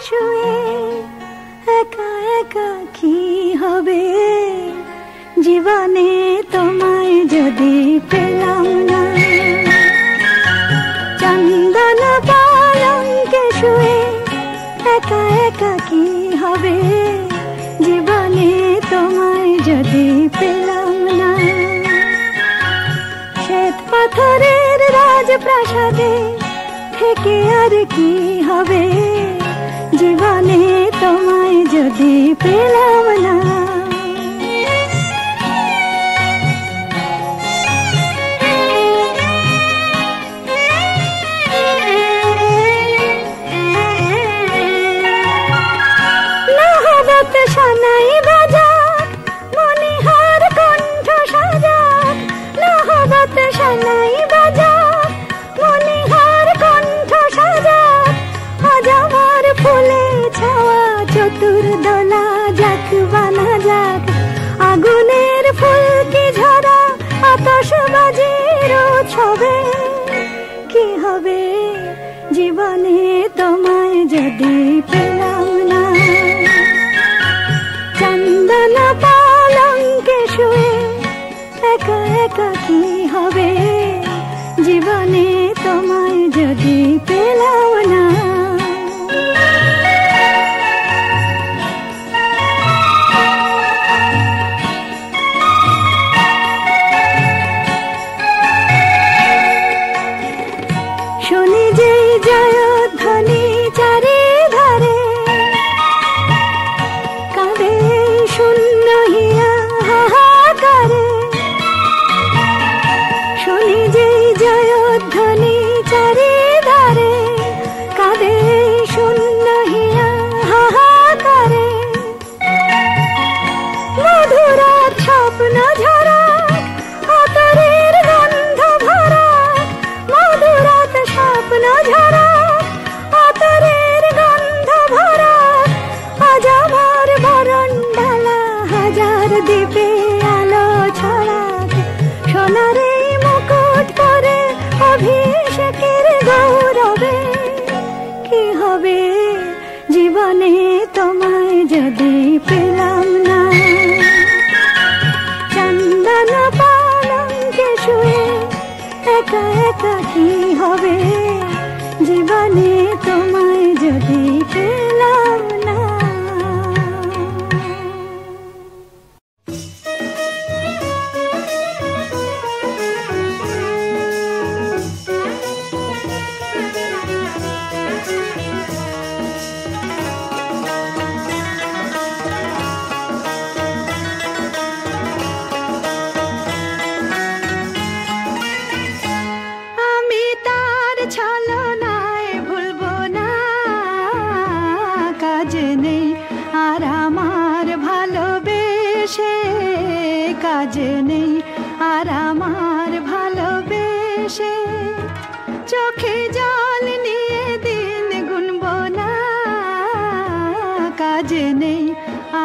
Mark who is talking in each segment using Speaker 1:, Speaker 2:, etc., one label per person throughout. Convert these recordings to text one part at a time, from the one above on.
Speaker 1: শুয়ে একা একা কি হবে, জীবনে তোমায় যদি পেলাম না। চন্দন পালঙ্কে শুয়ে একা একা কি হবে, জীবনে তোমায় যদি পেলাম না। শ্বেত পাথরের রাজপ্রাসাদে থেকে আর কি হবে, জীবনে তোমায় যদি পেলাম না। সানাই বাজাক মনিহার কণ্ঠ সাজাক, নহবত সানাই বাজাক মনিহার কণ্ঠ সাজাক। আজ আমার ফুলে ছাওয়া চতুর্দোলা যাক বানা যাক, আগুনের ফুলকি ঝরা আতশবাজির উৎসবে কি হবে, জীবনে তোমায় যদি পেলাম না। চন্দন পালঙ্কে শুয়ে একা একা কি হবে, জীবনে তোমায় যদি পেলাম না। শুনি যে জয়ধ্বনি চারিধারে, কাঁদে শূন্য হিয়া হাহাকারে। শুনি যে জয়ধ্বনি চারিধারে, কাঁদে শূন্য হিয়া হাহাকারে। মধুরাত স্বপ্ন ঝরাক আতরের গন্ধ ভরাক, মধুরাত স্বপ্ন ঝরাক আতরের গন্ধ ভরাক। আজ আমার বরণডালা হাজার দ্বীপে আলো ছড়াক, সোনার এই মুকুট পরে অভিষেকের গৌরবে কি হবে, জীবনে তোমায় যদি পেলাম না। চন্দন পালঙ্কে শুয়ে একা একা কি হবে, জীবনে তোমায় যদি পেলাম না। আমি তার ছলনায় ভুলবো না, কাজ নেই আর আমার ভালোবেসে, কাজ নেই আর আমার ভালোবেসে। চোখে জল নিয়ে দিন গুনবো না, কাজ নেই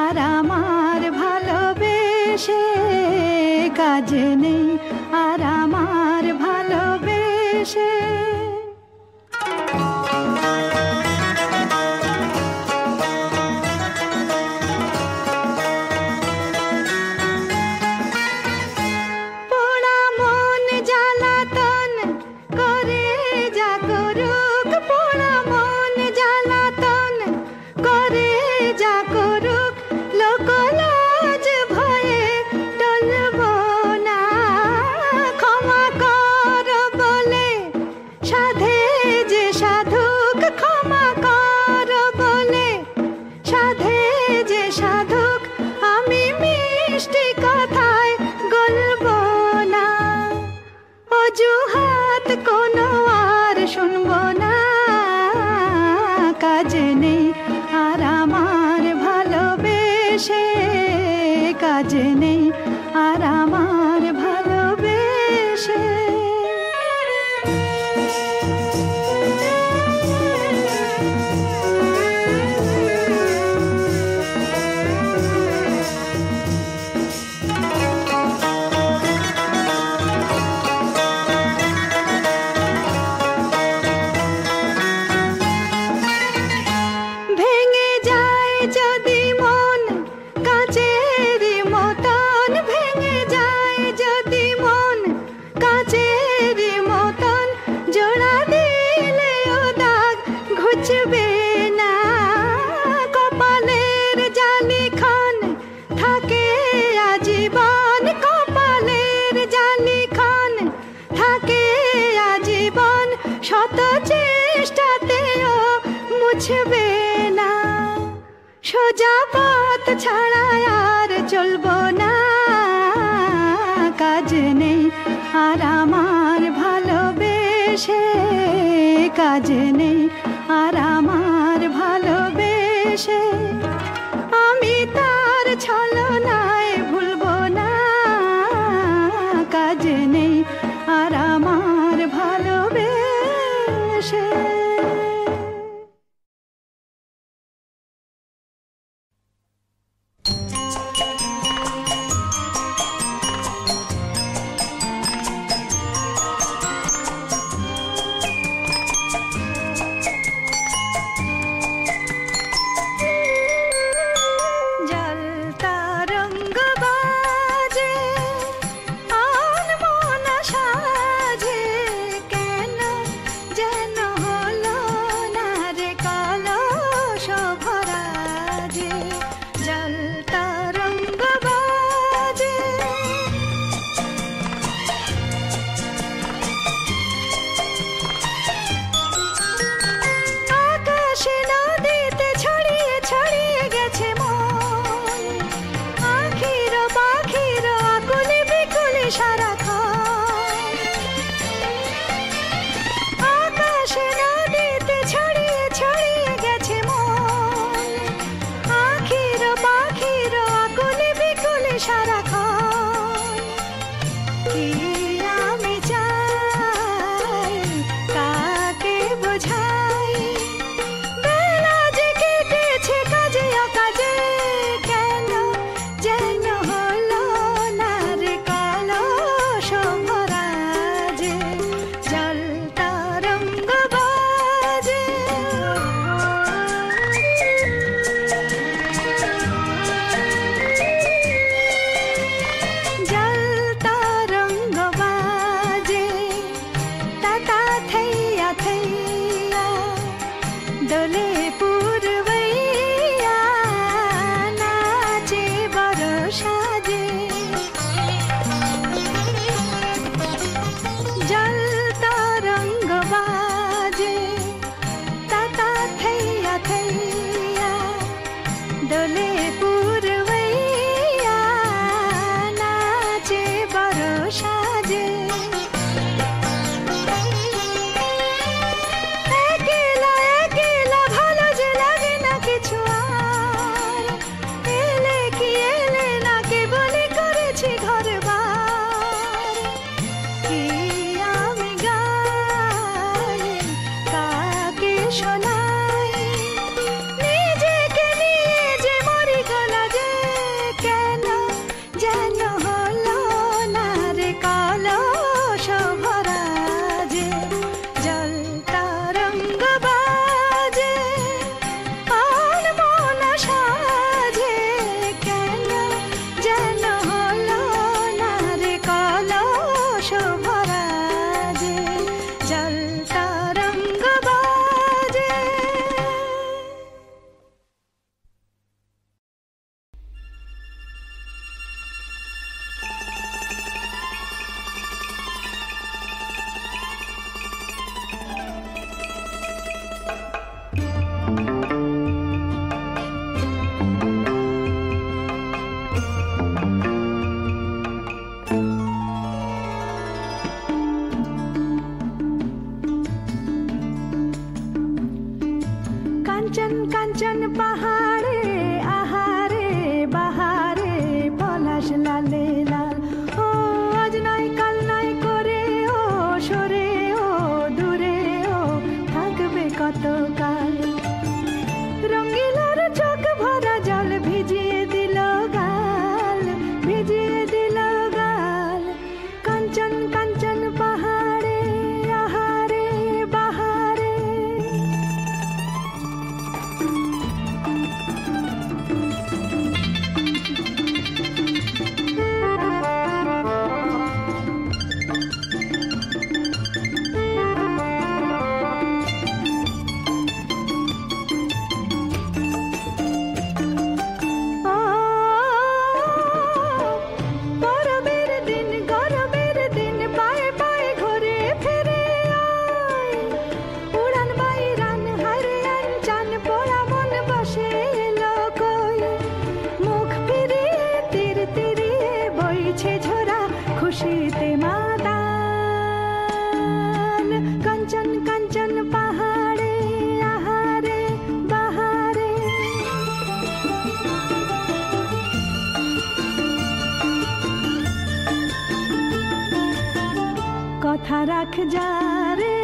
Speaker 1: আর আমার ভালোবেসে, কাজ নেই আর আমার ভালোবেসে। পোড়া মন জ্বালাতন করে যা করুক, পোড়া মন জ্বালাতন করে যা করুক, লোকলাজ ভয়ে টলবো না, মুছবে না কপালের জালিখান থাকে আজীবন কপালের জালিখান থাকে আজীবন শত চেষ্টাতেও মুছবে না সোজা পথ ছাড়া আর চলবো না কাজ নেই আর আমার ভালোবেসে কাজ নেই আর আমার ভালোবেসে আমি তার ছলনায় ভুলবো না কাজ নেই আর আমার ভালোবেসে রাখ যা রে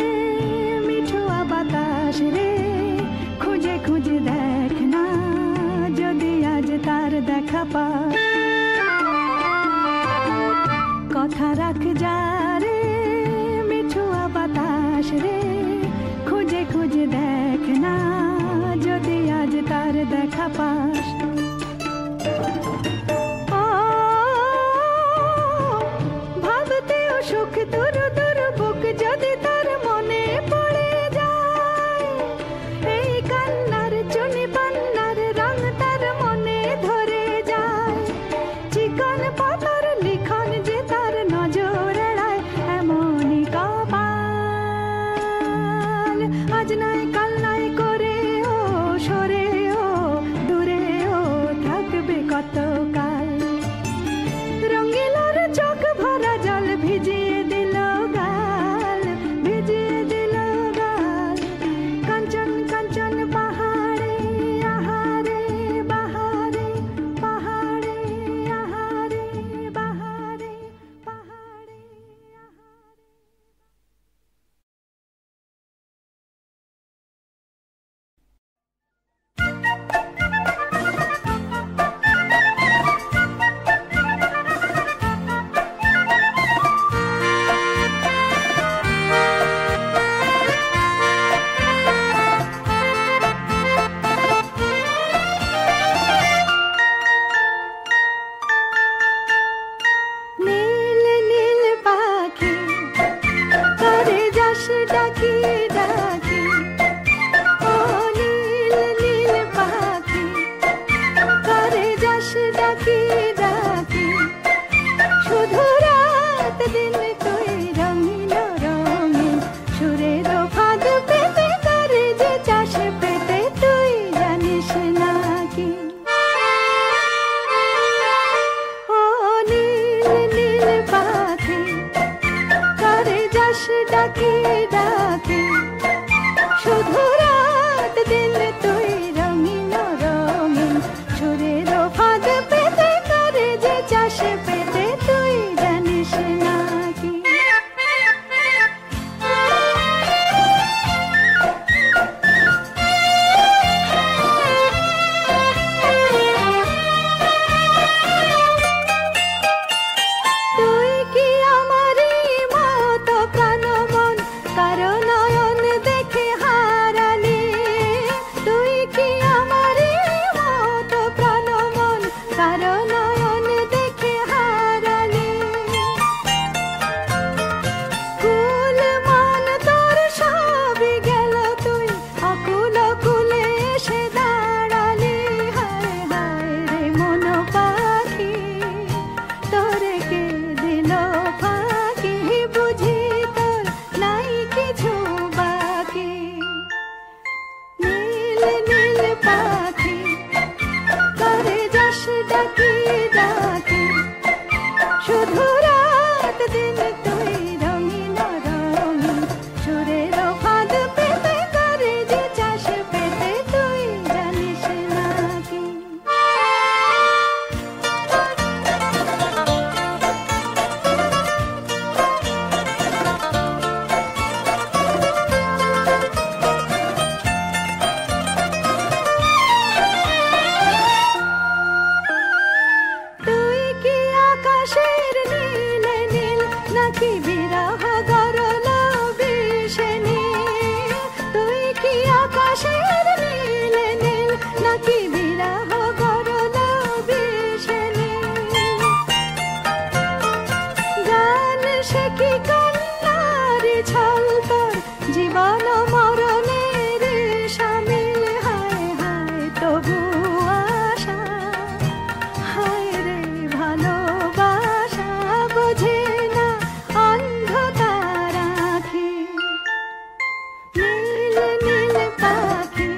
Speaker 1: মিঠুয়া বাতাস রে, খুঁজে খুঁজে দেখ না যদি আজ তার দেখা পাস। কথা রাখ যা রে মিঠুয়া বাতাস রে, খুঁজে খুঁজে দেখ না যদি আজ তার দেখা পাস। ভাবতেও সুখ দূর দূর বুক যদি তার মনে পড়ে যায়, এই কান্নার চুনি পান্নার রং তার মনে ধরে যায়। চিকন পাতার লিখন যে তার নজর এড়ায়, এমনই কপাল। আজ নয় কাল নয় করে ও সরে ও দূরে ও থাকবে কতকাল। রঙিলার চোখ ভরা জল ভিজিয়ে দিল গাল, ভিজিয়ে দিল গাল। কাঞ্চন কাঞ্চন পাহাড়ে আহারে বাহারে, পাহাড়ে আহারে বাহারে, পাহাড়ে আহারে। নীল নীল পাখি করে যাস ডাকি ডাকি, ও নীল নীল পাখি করে যাস ডাকি ডাকি। শুধু রাত দিন তুই রঙিন রঙিন সুরের ফাঁদ পেতে করে যে চাষ পেতে তুই জানিস নাকি। ও নীল নীল পাখি করে যাস ডাকি ডাকি, শুধু রাত দিন তুই রঙিন রঙিন সুরের ফাঁদ পেতে করে যে চাষ পেতে তুই জানিস নাকি। তুই কি আমারই মতো প্রাণ মন কারো নয়ন দেখে হারালি, তুই কি আমারই মতো প্রাণ মন কারো নয়ন দেখে হারালি। কুল মান তোর সবই গেল তুই অকুল কুলে এসে দাঁড়ালি। হায় হায় রে মন পাখি তোরে কে দিল ফাঁকি, বুঝি তোর নাই কিছু বাকি। নীল নীল পাখি করে যাস ডাকি ডাকি, শুধু রাত দিন তুই রঙিন রঙিন সুরের ফাঁদ পেতে করে যে চাষ পেতে তুই জানিস নাকি। তুই কি আকাশের নীল নীল নাকি বিরহ গরল বিষে নীল, তুই কি আকাশের নীল নীল নাকি বিরহ গরল বিষে নীল। গান সে কি কান্নার ছল তোর জীবন মরণের সামিল। হায় হায় তবু আশা, হায় রে ভালোবাসা বোঝে না অন্ধ তার আঁখি। নীল নীল পাখি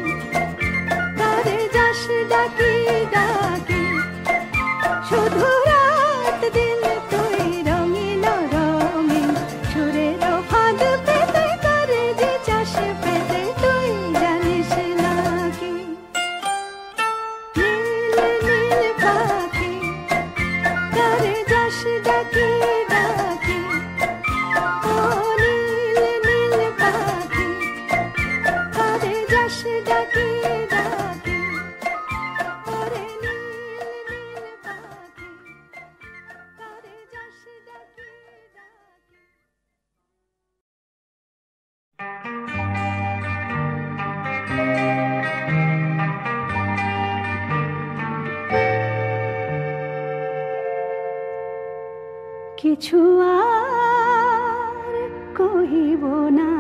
Speaker 1: কিছু আর কহিব না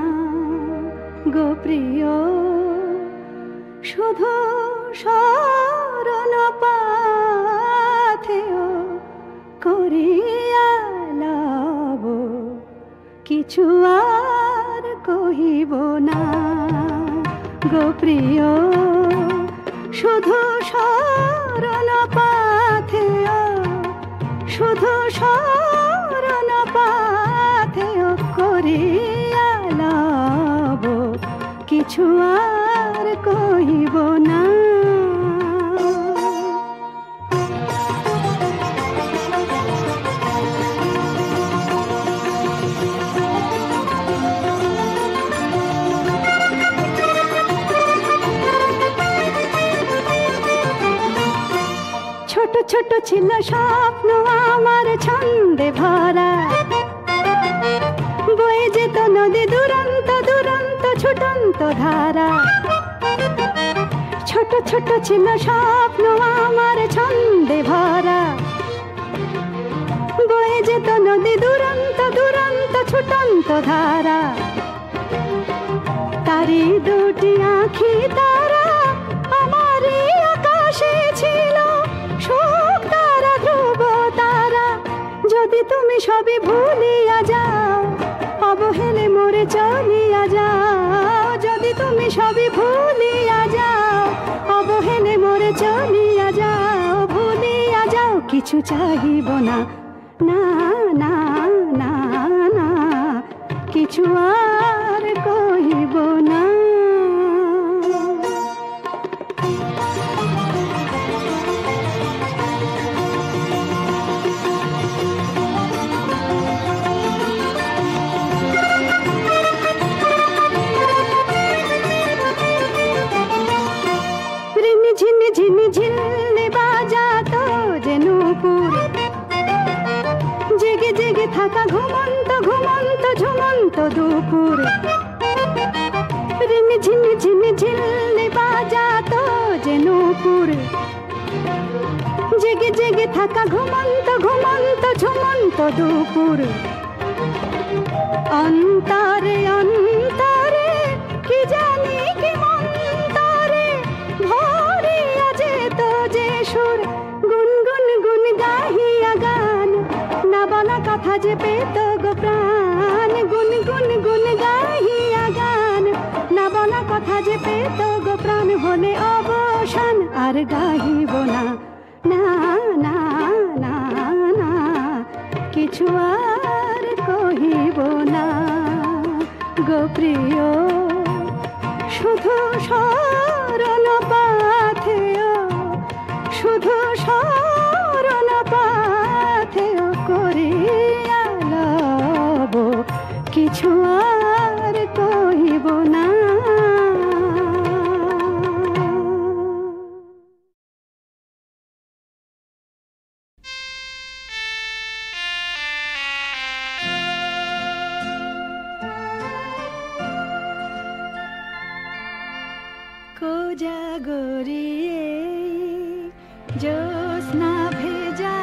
Speaker 1: গো প্রিয়, শুধু শরণ পাথেয় করিয়া লব। কিছু আর কহিব না গো প্রিয়, শুধু শরণ পাথেয়, শুধু শরণ পাথেয় করিয়া লব। কিছু আর কহিব না। ছোট ছোট ছিল স্বপ্ন আমার ছন্দে ভরা, বয়ে যেত নদী দুরন্ত দুরন্ত ছুটন্ত ধারা। ছোট ছোট ছিল স্বপ্ন আমার ছন্দে ভরা, বয়ে যেত নদী দুরন্ত দুরন্ত ছুটন্ত ধারা। তারি দুটি আঁখি তারা আমারই আকাশে ছিল, সুখ তারা ধ্রুব তারা। যদি তুমি সবই ভুলিয়া যাও, অবহেলে মরে চলিয়া যাও। যদি তুমি সবই ভুলিয়া যাও, অবহেলে মরে চলিয়া যাও। ভুলিয়া যাও, কিছু চাহিব না, না না না না, কিছু আর কহিব না। ঝিনি ঝিনি ঝিল্লি বাজাতো যে নূপুর, জেগে জেগে থাকা ঘুমন্ত ঘুমন্ত ঝুমন্ত দুপুর। রিনি ঝিনি ঝিনি ঝিল্লি বাজাতো যে নূপুর, জেগে জেগে থাকা ঘুমন্ত ঘুমন্ত ঝুমন্ত দুপুর। অন্তরে অন্তরে কি জানি কি মন্তরে ভরিয়া যেত যে সুর, গুনগুন গুন গাহিয়া গান, না বলা কথা যে পেত গো প্রাণ। গুনগুন গুন গাহিয়া গান, না বলা কথা যে পেত গো প্রাণ। হলে অবসান আর গাহিব না, না না না না, কিছু আর কহিব না গো প্রিয়। শুধু শরণ পাথেয়, শুধু শরণ পাথেয় করিয়া লব। কিছু আর কহিব না। কোজাগরিয়ে জ্যোৎস্না ভেজা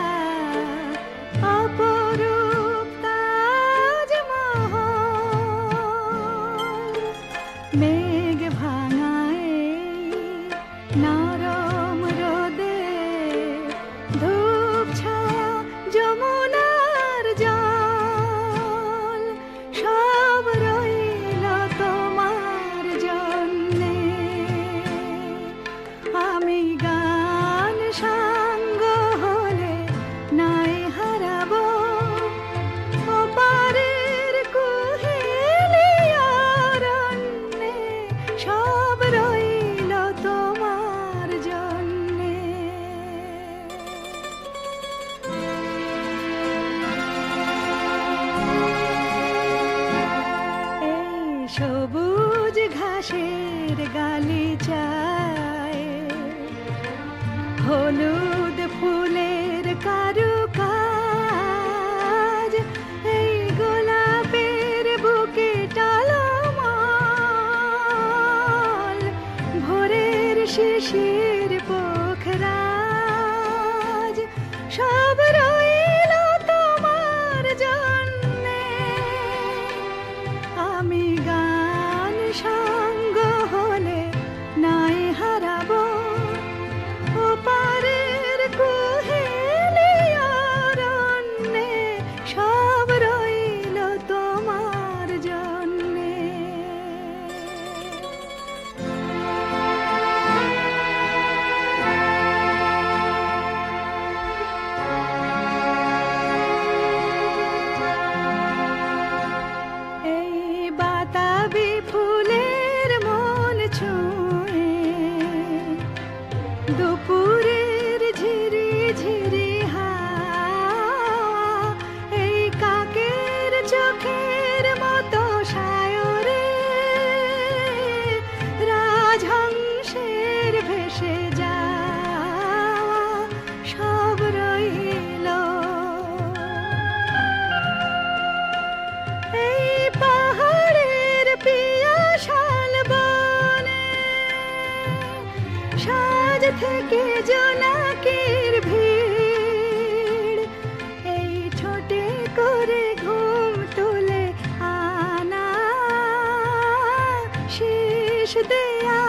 Speaker 1: অপরূপ তাজমহল, মেঘ ভাঙায় নরম রোদে ধূপ ছায়া যমুনার জল। সব রইল তোমার জন্যে, আমি গান সাঙ্গ হলে নাই হারাবো ওপারের কুহেলিয়া অরণ্যে। সব রইল তোমার জন্যে। এই সবুজ ঘাসের গালিচায় হলুদ ফুলের কারুকাজ, এই গোলাপের বুকে টালমল শিশির পোখরাজ সব রইল তোমার জন্যে। আমি গান সঙ্গ হলে নাই হারাবো ওপারের কুহেলি অরণ্যে, সব রইল তোমার জন্যে। এই বাতাবি ফুলের মন ছুঁয়ে দুপুরের ঝিরি ঝিরি হাওয়া, এই কাকের চোখের মতো সায়রে রাজহংসের ভেসে যাওয়া, সব রইল। এই পাহাড়ের পিয়াসাল বনে সাজ থেকে জোনাকির ভিড়, এই ছোটে করে ঘুম তুলে আনা শেষ দেয়া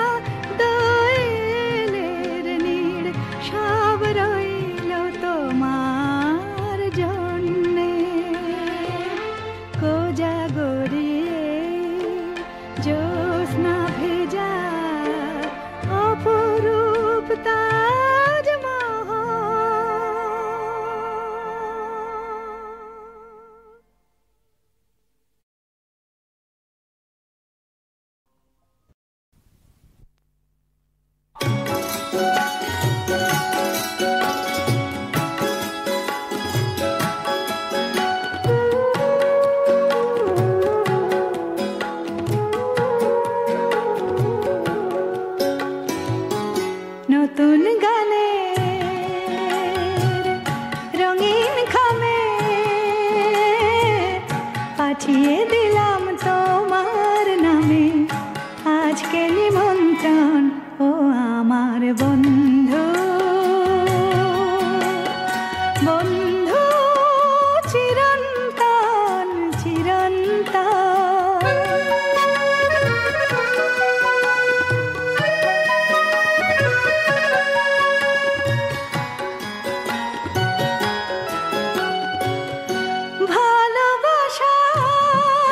Speaker 1: দোয়েলের নীড়, সব রইল তোমার জন্যে। কোজাগরিয়ে জ্যোৎস্না ভেজা অপরূপ তাজমহল। নতুন গানের রঙিন খামে পাঠিয়ে দিলাম তোমার নামে আজকে নিমন্ত্রণ, ও আমার বন্ধু, বন্ধু চিরন্তন চিরন্তন।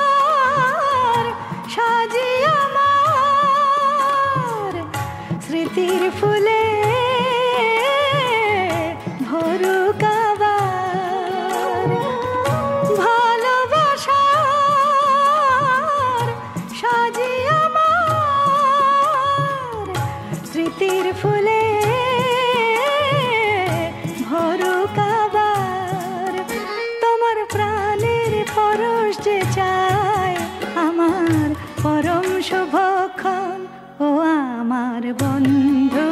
Speaker 1: ভালোবাসার সাজি আমার স্মৃতির ফুলে ভরুক আবার। ভালোবাসার সাজি আমার স্মৃতির ফুলে ভরুক আবার। তোমার প্রাণের পরশ যে চায় আমার পরম শুভক্ষণ, ও আমার বন্ধু,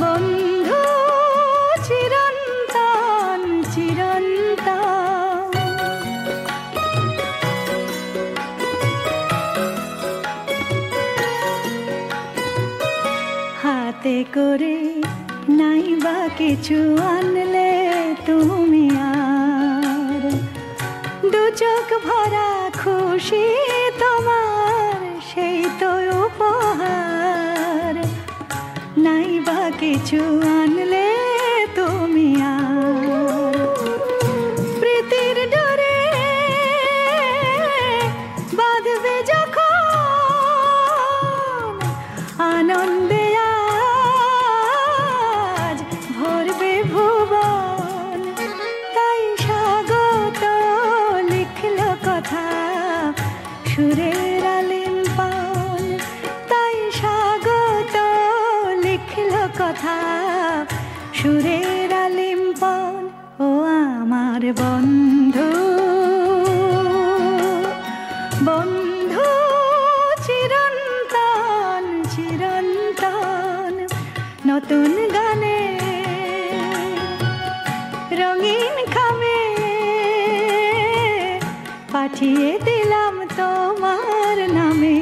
Speaker 1: বন্ধু চিরন্তন চিরন্তন। হাতে করে নাই বা কিছু আনলে তুমি আর, দু চোখ ভরা খুশি তোমার সেই তো উপহার। নাই বা কিছু আনলে তুমি আর, প্রীতির ডোরে বাঁধবে যখন আনন্দে আজ ভরবে ভুবন। তাই স্বাগত লিখল কথা সুরের আলিঙ্গন, তাই স্বাগত লিখল কথা সুরের আলিঙ্গন। ও আমার বন্ধু, বন্ধু চিরন্তন চিরন্তন। নতুন গানে রঙিন খামে পাঠিয়ে দিলাম তোমার নামে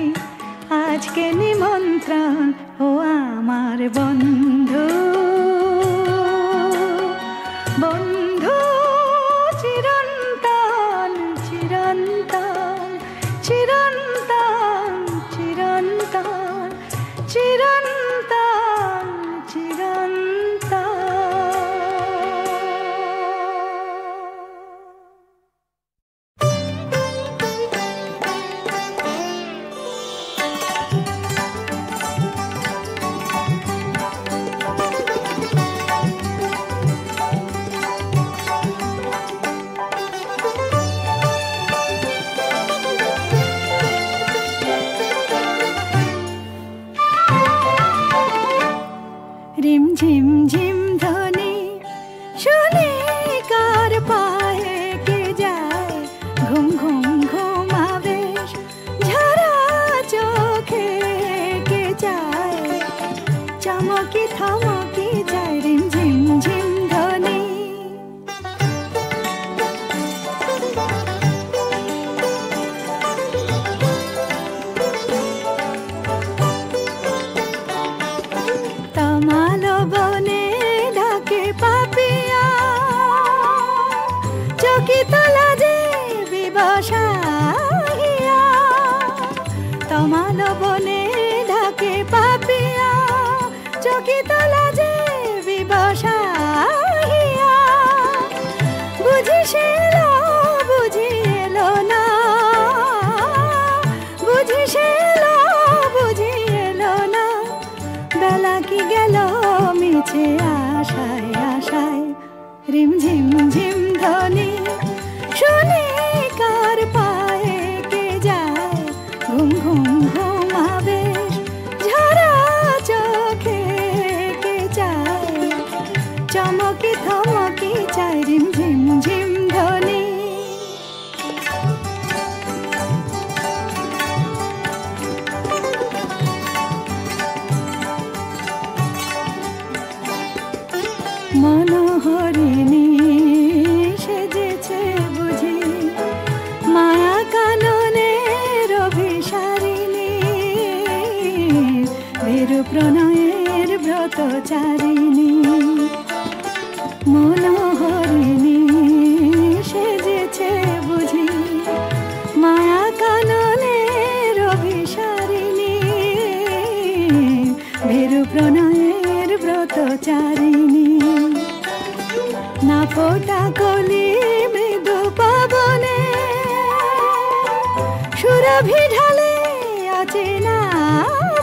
Speaker 1: আজকে নিমন্ত্রণ ও আমার বন্ধু, বন্ধু চিরন্তন চিরন্তন চিরন্তন চিরন্তন চিরন্তন চিরন্তন। রিম ঝিম ঝিম ধ্বনি শুনে কার পায়ে কে যায়, ঘুম ঘুম ঘুম আবেশ ঝরা চোখে কে যায়, চমকি থমকি যায় রিম ঝিম ঝিম ধ্বনি। তমালো বনে ডাকে পাপিয়া, চকিত লাজে বিবশা হিয়া। তমালো বনে ডাকে পাপিয়া, চকিত লাজে বিবশা হিয়া। বুঝি সে এলো বুঝি এলো না, বুঝি সে এলো বুঝি এলো না। বেলা কি গেল মিছে আশায় আশায়, রিম ঝিম ঝিম ধ্বনি শুনে কার পায়ে কে যায়, ঘুম ঘুম ঘুম আবেশ ঝরা চোখে কে যায়, চমকি থমকি চায় রিম ঝিম ঝিম ধ্বনি। মনোহরিণী সেজেছে বুঝি মায়া কাননের অভিসারিণী, ভীরু প্রণয়ের ব্রতচারিণী। মনোহরিণী সেজেছে বুঝি মায়া কাননের অভিসারিণী, ভীরু প্রণয়ের ব্রতচারিণী। না ফোটা কলি মৃদু পবনে, সুরভি ঢালে আছে না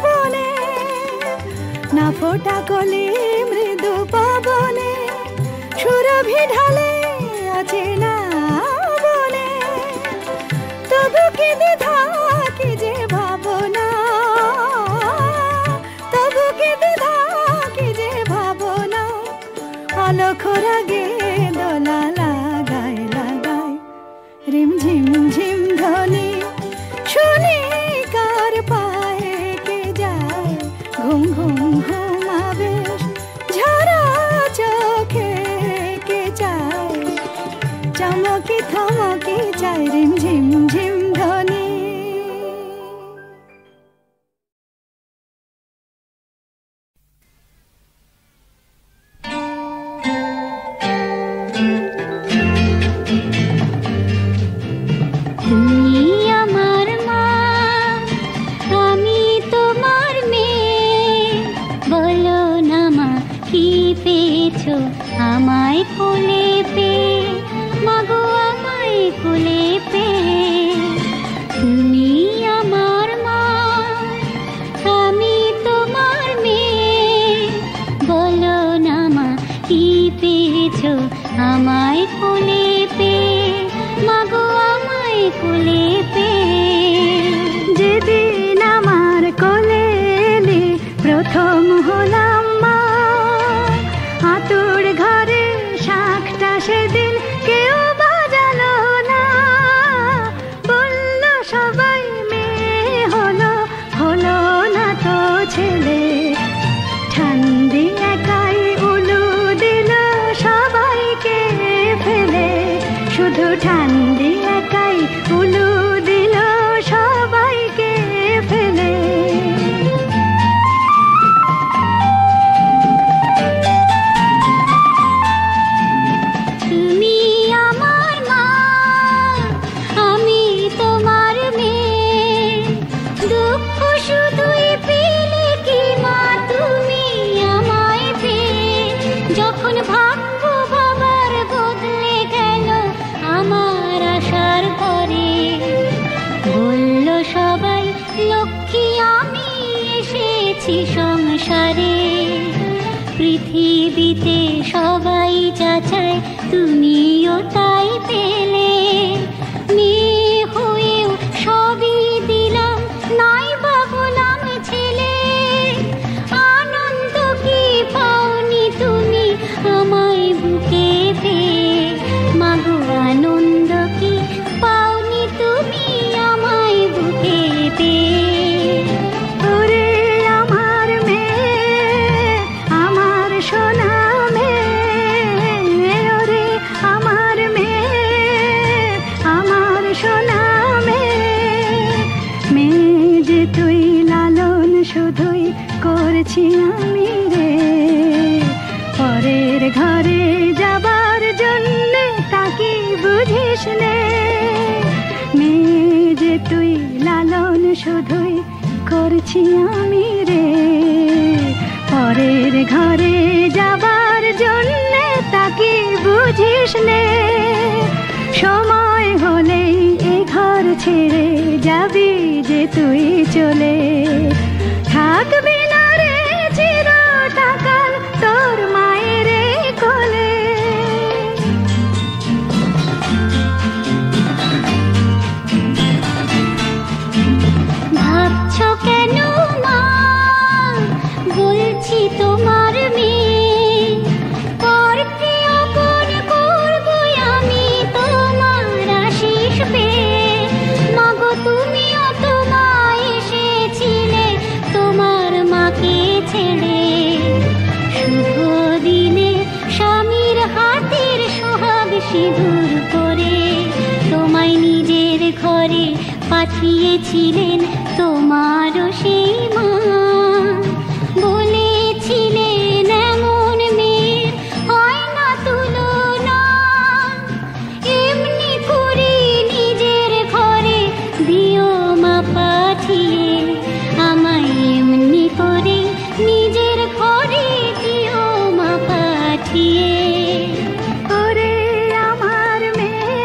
Speaker 1: বনে। না ফোটা কলি মৃদু পবনে, সুরভি ঢালে আছে না বনে। তবু কি দ্বিধা কি যে ভাবনা, তবু কি দ্বিধা কি যে ভাবনা। আলোক রাগে দোলা লাগায় লাগায়, রিম ঝিম ঝিম ধ্বনি শুনে কার পায়ে কে যায়, ঘুম ঘুম ঘুম আবেশ ঝরা চোখে কে যায়, চমকি থমকি যায় রিম ঝিম ঝিম ধ্বনি।
Speaker 2: আমায় কোলে পে মাগো আমায় কোলে পে, তুমি আমার মা আমি তোমার মেয়ে। বলো না মা কি পেয়েছো আমায় কোলে পে মাগো আমায় কোলে পে।
Speaker 1: যেদিন আমার কোলে এলে প্রথম হলাম মা, আতুর ঘরে শাঁখটা সেদিন কেউ বাজালো না। বলল সবাই মেয়ে হলো, হলো না তো ছেলে। ঠান্ডি একাই উলু দিল সবাইকে ফেলে, শুধু ঠান্ডি একাই উলু
Speaker 2: পেয়েছি সংসারে। পৃথিবীতে সবাই যা চায় তুমিও তাই পেলে। মেয়ে হয়েও সবই দিলাম, নাই বা গোলাম ছেলে। আনন্দ কি পাওনি তুমি আমায় বুকে পেয়ে? মাগো আনন্দ কি পাওনি তুমি আমায় বুকে পেয়ে?
Speaker 1: ওরে আমার মেয়ে, আমার সোনা মেয়ে, ওরে আমার মেয়ে, আমার সোনা মেয়ে। মেয়ে যে তুই লালন শুধুই করছি আমি রে, পরের ঘরে যাবার জন্য তাকে বুঝিস নে। মেয়ে যে তুই লালন শুধুই করছি আমি রে, পরের ঘরে যাবার জন্য তাকে বুঝিস নে। সময় হলেই এ ঘর ছেড়ে যাবি যে তুই চলে, থাকবি না রে চিরকাল তোর মায়ের কোলে।
Speaker 2: ভাবছো কেন মা, বলছি তোমার মেয়ে। পরকে অপর করবো আমি তোমার আশিস পেয়ে। মাগো তুমিও তো মা এসেছিলে তোমার মাকে ছেড়ে। শুভ দিনে স্বামীর হাতের সোহাগ সিঁদুর করে তোমায় নিজের ঘরে পাঠিয়েছিলেন তোমারও সেই মা। বলেছিলেন এমন মেয়ের হয় না তুলনা, এমনি করে নিজের ঘরে দিও মা পাঠিয়ে। আমায় এমনি করে নিজের ঘরে দিও মা পাঠিয়ে।
Speaker 1: ওরে আমার মেয়ে,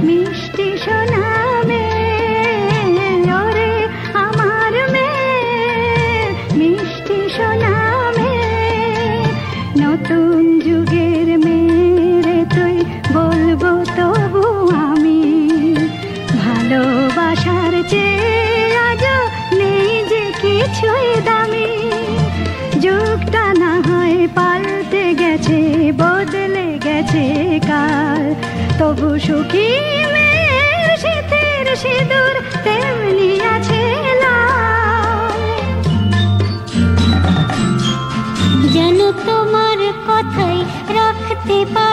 Speaker 1: মিষ্টি সোনা মেয়ে, ওরে আমার মেয়ে, মিষ্টি সোনা মেয়ে। নতুন যুগের মেয়ে তুই বলবো তবু আমি, ভালোবাসার চেয়ে আজ নেই যে কিছুই দামি। যুগটা না হয় পাল্টে গেছে, বদলে গেছে কাল, তবু সুখী মেয়ের শীতের সিঁদুর তেমনি আছে লাল।
Speaker 2: যেন তোমার কথাই রাখতে পারি